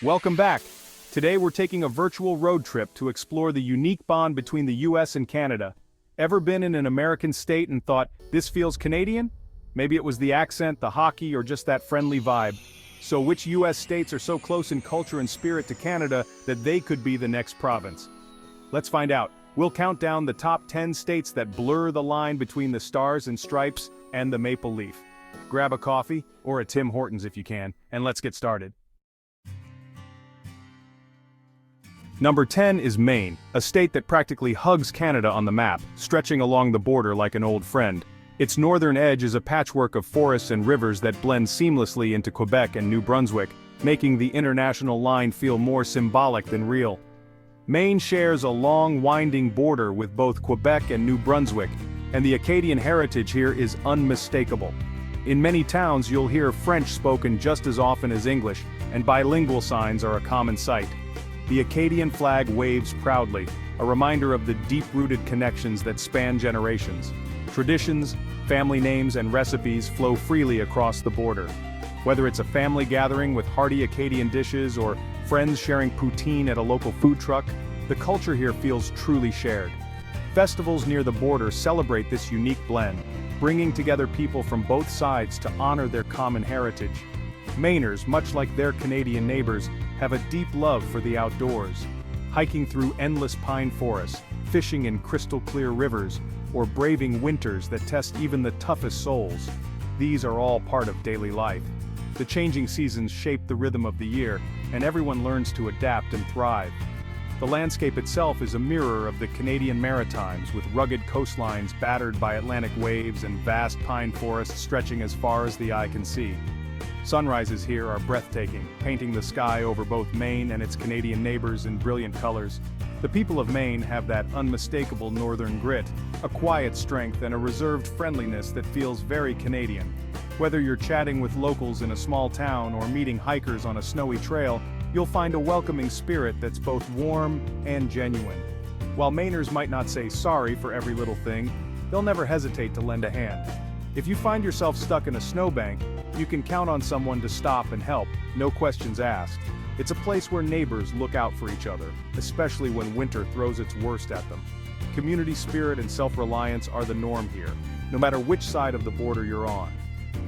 Welcome back. Today we're taking a virtual road trip to explore the unique bond between the US and Canada. Ever been in an American state and thought, this feels Canadian? Maybe it was the accent, the hockey, or just that friendly vibe. So which US states are so close in culture and spirit to Canada that they could be the next province? Let's find out. We'll count down the top 10 states that blur the line between the stars and stripes and the maple leaf. Grab a coffee, or a Tim Hortons if you can, and let's get started. Number 10 is Maine, a state that practically hugs Canada on the map, stretching along the border like an old friend. Its northern edge is a patchwork of forests and rivers that blend seamlessly into Quebec and New Brunswick, making the international line feel more symbolic than real. Maine shares a long, winding border with both Quebec and New Brunswick, and the Acadian heritage here is unmistakable. In many towns you'll hear French spoken just as often as English, and bilingual signs are a common sight. The Acadian flag waves proudly, a reminder of the deep-rooted connections that span generations. Traditions, family names, and recipes flow freely across the border. Whether it's a family gathering with hearty Acadian dishes or friends sharing poutine at a local food truck, the culture here feels truly shared. Festivals near the border celebrate this unique blend, bringing together people from both sides to honor their common heritage. Mainers, much like their Canadian neighbors, have a deep love for the outdoors. Hiking through endless pine forests, fishing in crystal-clear rivers, or braving winters that test even the toughest souls. These are all part of daily life. The changing seasons shape the rhythm of the year, and everyone learns to adapt and thrive. The landscape itself is a mirror of the Canadian Maritimes, with rugged coastlines battered by Atlantic waves and vast pine forests stretching as far as the eye can see. Sunrises here are breathtaking, painting the sky over both Maine and its Canadian neighbors in brilliant colors. The people of Maine have that unmistakable northern grit, a quiet strength and a reserved friendliness that feels very Canadian. Whether you're chatting with locals in a small town or meeting hikers on a snowy trail, you'll find a welcoming spirit that's both warm and genuine. While Mainers might not say sorry for every little thing, they'll never hesitate to lend a hand. If you find yourself stuck in a snowbank, you can count on someone to stop and help, no questions asked. It's a place where neighbors look out for each other, especially when winter throws its worst at them. Community spirit and self-reliance are the norm here, no matter which side of the border you're on.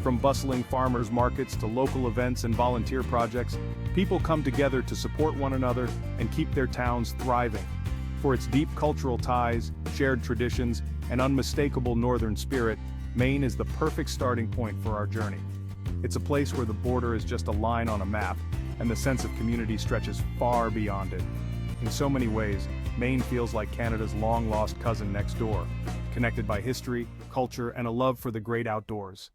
From bustling farmers markets to local events and volunteer projects, people come together to support one another and keep their towns thriving. For its deep cultural ties, shared traditions, and unmistakable northern spirit, Maine is the perfect starting point for our journey. It's a place where the border is just a line on a map, and the sense of community stretches far beyond it. In so many ways, Maine feels like Canada's long-lost cousin next door, connected by history, culture, and a love for the great outdoors.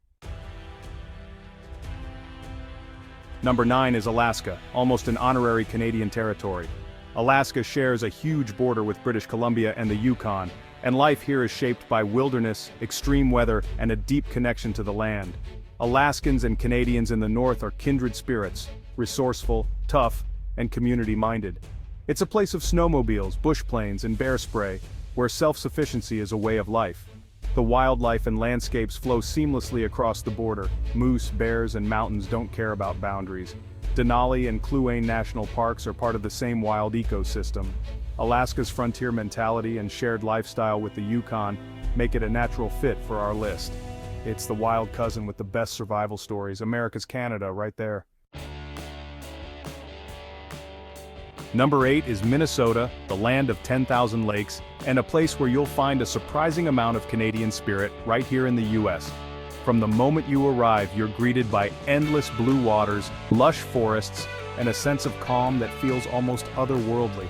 Number 9 is Alaska, almost an honorary Canadian territory. Alaska shares a huge border with British Columbia and the Yukon, and life here is shaped by wilderness, extreme weather, and a deep connection to the land. Alaskans and Canadians in the north are kindred spirits, resourceful, tough, and community-minded. It's a place of snowmobiles, bush planes, and bear spray, where self-sufficiency is a way of life. The wildlife and landscapes flow seamlessly across the border. Moose, bears, and mountains don't care about boundaries. Denali and Kluane National Parks are part of the same wild ecosystem. Alaska's frontier mentality and shared lifestyle with the Yukon make it a natural fit for our list. It's the wild cousin with the best survival stories, America's Canada, right there. Number 8 is Minnesota, the land of 10,000 lakes, and a place where you'll find a surprising amount of Canadian spirit right here in the US. From the moment you arrive, you're greeted by endless blue waters, lush forests, and a sense of calm that feels almost otherworldly.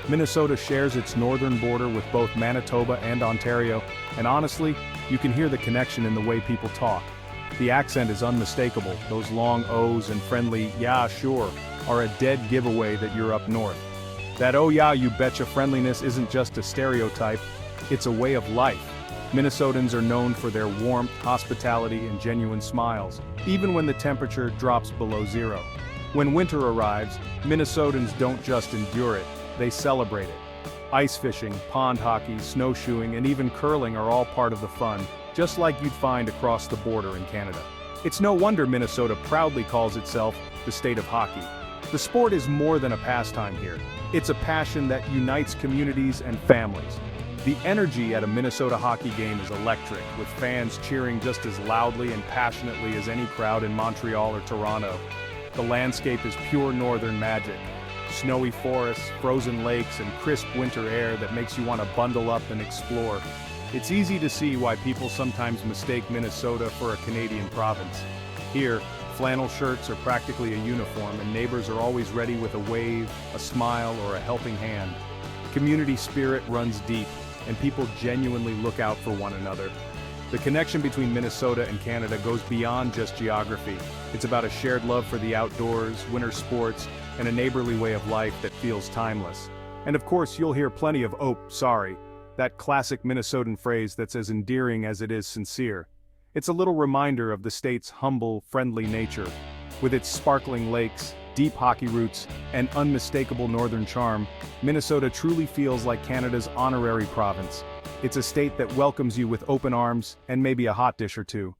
Minnesota shares its northern border with both Manitoba and Ontario, and honestly, you can hear the connection in the way people talk. The accent is unmistakable, those long O's and friendly "yeah, sure" are a dead giveaway that you're up north. That "oh yeah, you betcha" friendliness isn't just a stereotype, it's a way of life. Minnesotans are known for their warmth, hospitality, and genuine smiles, even when the temperature drops below zero. When winter arrives, Minnesotans don't just endure it, they celebrate it. Ice fishing, pond hockey, snowshoeing, and even curling are all part of the fun, just like you'd find across the border in Canada. It's no wonder Minnesota proudly calls itself the state of hockey. The sport is more than a pastime here. It's a passion that unites communities and families. The energy at a Minnesota hockey game is electric, with fans cheering just as loudly and passionately as any crowd in Montreal or Toronto. The landscape is pure northern magic. Snowy forests, frozen lakes, and crisp winter air that makes you want to bundle up and explore. It's easy to see why people sometimes mistake Minnesota for a Canadian province. Here, flannel shirts are practically a uniform, and neighbors are always ready with a wave, a smile, or a helping hand. Community spirit runs deep, and people genuinely look out for one another. The connection between Minnesota and Canada goes beyond just geography. It's about a shared love for the outdoors, winter sports, and a neighborly way of life that feels timeless. And of course, you'll hear plenty of "oh, sorry," that classic Minnesotan phrase that's as endearing as it is sincere. It's a little reminder of the state's humble, friendly nature. With its sparkling lakes, deep hockey roots, and unmistakable northern charm, Minnesota truly feels like Canada's honorary province. It's a state that welcomes you with open arms and maybe a hot dish or two.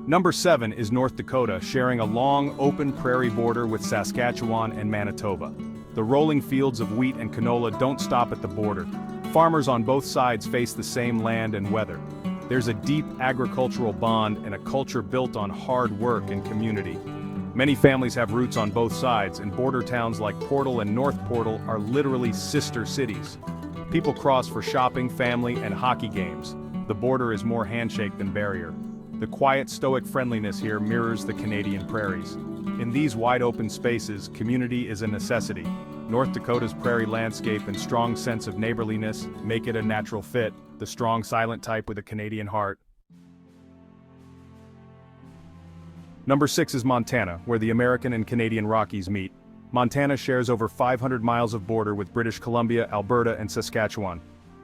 Number 7 is North Dakota, sharing a long, open prairie border with Saskatchewan and Manitoba. The rolling fields of wheat and canola don't stop at the border. Farmers on both sides face the same land and weather. There's a deep agricultural bond and a culture built on hard work and community. Many families have roots on both sides, and border towns like Portal and North Portal are literally sister cities. People cross for shopping, family, and hockey games. The border is more handshake than barrier. The quiet, stoic friendliness here mirrors the Canadian prairies. In these wide-open spaces, community is a necessity. North Dakota's prairie landscape and strong sense of neighborliness make it a natural fit, the strong, silent type with a Canadian heart. Number 6 is Montana, where the American and Canadian Rockies meet. Montana shares over 500 miles of border with British Columbia, Alberta, and Saskatchewan.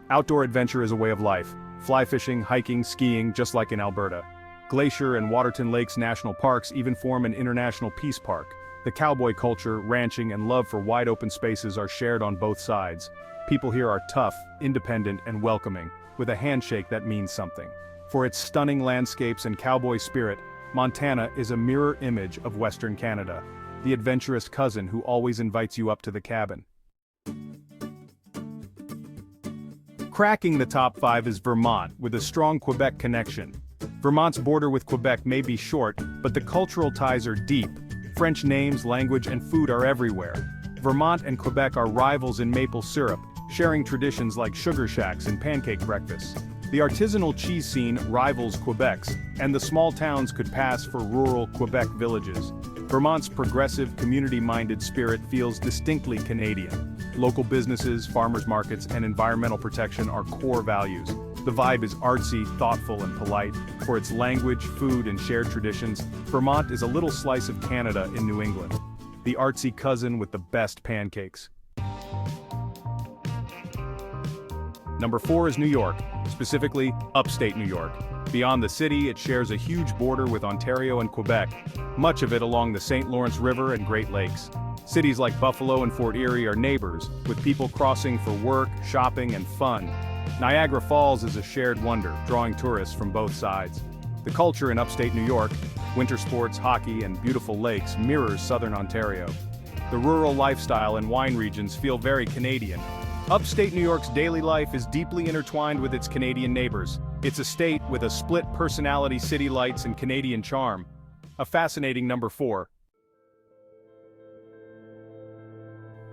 Outdoor adventure is a way of life. Fly fishing, hiking, skiing, just like in Alberta. Glacier and Waterton Lakes National Parks even form an international peace park. The cowboy culture, ranching, and love for wide-open spaces are shared on both sides. People here are tough, independent, and welcoming, with a handshake that means something. For its stunning landscapes and cowboy spirit, Montana is a mirror image of Western Canada, the adventurous cousin who always invites you up to the cabin. Cracking the top 5 is Vermont, with a strong Quebec connection. Vermont's border with Quebec may be short, but the cultural ties are deep. French names, language, and food are everywhere. Vermont and Quebec are rivals in maple syrup, sharing traditions like sugar shacks and pancake breakfasts. The artisanal cheese scene rivals Quebec's, and the small towns could pass for rural Quebec villages. Vermont's progressive, community-minded spirit feels distinctly Canadian. Local businesses, farmers markets, and environmental protection are core values. The vibe is artsy, thoughtful, and polite. For its language, food, and shared traditions, Vermont is a little slice of Canada in New England. The artsy cousin with the best pancakes. Number 4 is New York, specifically upstate New York. Beyond the city, it shares a huge border with Ontario and Quebec, much of it along the St. Lawrence River and Great Lakes. Cities like Buffalo and Fort Erie are neighbors, with people crossing for work, shopping, and fun. Niagara Falls is a shared wonder, drawing tourists from both sides. The culture in upstate New York, winter sports, hockey, and beautiful lakes mirrors southern Ontario. The rural lifestyle and wine regions feel very Canadian. Upstate New York's daily life is deeply intertwined with its Canadian neighbors. It's a state with a split personality, city lights, and Canadian charm. A fascinating number 4.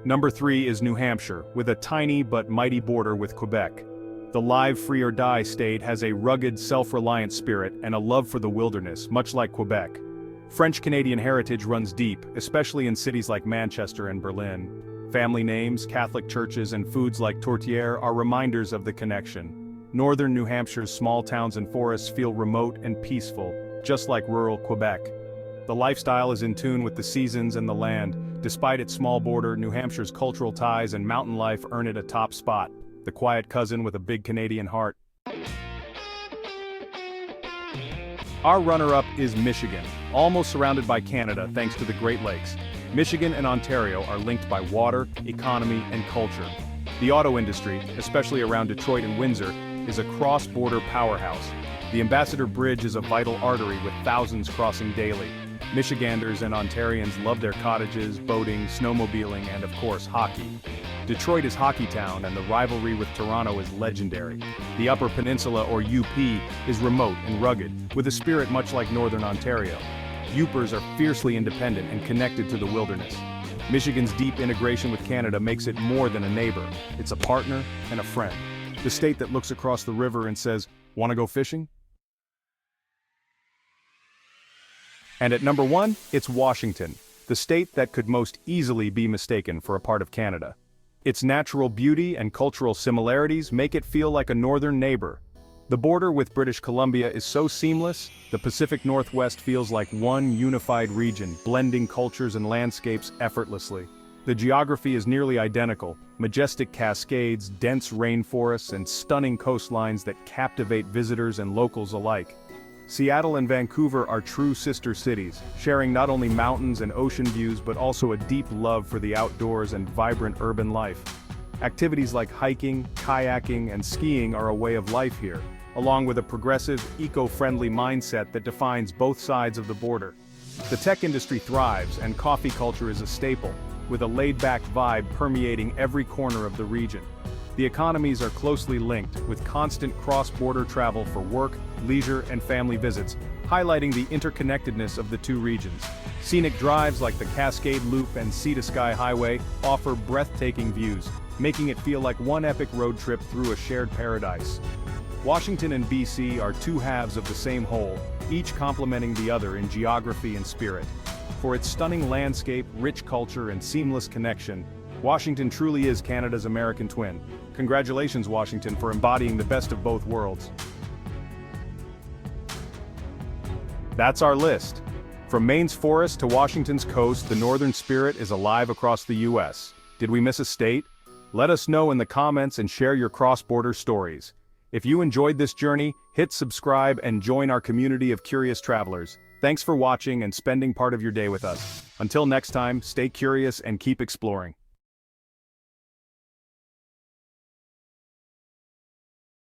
Number 3 is New Hampshire, with a tiny but mighty border with Quebec. The live free or die state has a rugged, self-reliant spirit and a love for the wilderness, much like Quebec. French-Canadian heritage runs deep, especially in cities like Manchester and Berlin. Family names, Catholic churches, and foods like tourtière are reminders of the connection. Northern New Hampshire's small towns and forests feel remote and peaceful, just like rural Quebec. The lifestyle is in tune with the seasons and the land. Despite its small border, New Hampshire's cultural ties and mountain life earn it a top spot. The quiet cousin with a big Canadian heart. Our runner-up is Michigan, almost surrounded by Canada thanks to the Great Lakes. Michigan and Ontario are linked by water, economy, and culture. The auto industry, especially around Detroit and Windsor, is a cross-border powerhouse. The Ambassador Bridge is a vital artery with thousands crossing daily. Michiganders and Ontarians love their cottages, boating, snowmobiling, and of course, hockey. Detroit is hockey town, and the rivalry with Toronto is legendary. The Upper Peninsula, or UP, is remote and rugged, with a spirit much like Northern Ontario. Yoopers are fiercely independent and connected to the wilderness. Michigan's deep integration with Canada makes it more than a neighbor. It's a partner and a friend. The state that looks across the river and says, "Want to go fishing?" And at number 1, it's Washington, the state that could most easily be mistaken for a part of Canada. Its natural beauty and cultural similarities make it feel like a northern neighbor. The border with British Columbia is so seamless, the Pacific Northwest feels like one unified region, blending cultures and landscapes effortlessly. The geography is nearly identical: majestic cascades, dense rainforests, and stunning coastlines that captivate visitors and locals alike. Seattle and Vancouver are true sister cities, sharing not only mountains and ocean views but also a deep love for the outdoors and vibrant urban life. Activities like hiking, kayaking, and skiing are a way of life here, along with a progressive, eco-friendly mindset that defines both sides of the border. The tech industry thrives, and coffee culture is a staple, with a laid-back vibe permeating every corner of the region. The economies are closely linked, with constant cross-border travel for work, leisure, and family visits, highlighting the interconnectedness of the two regions. Scenic drives like the Cascade Loop and Sea to Sky Highway offer breathtaking views, making it feel like one epic road trip through a shared paradise. Washington and BC are two halves of the same whole, each complementing the other in geography and spirit. For its stunning landscape, rich culture, and seamless connection, Washington truly is Canada's American twin. Congratulations, Washington, for embodying the best of both worlds. That's our list. From Maine's forest to Washington's coast, the northern spirit is alive across the U.S. Did we miss a state? Let us know in the comments and share your cross-border stories. If you enjoyed this journey, hit subscribe and join our community of curious travelers. Thanks for watching and spending part of your day with us. Until next time, stay curious and keep exploring.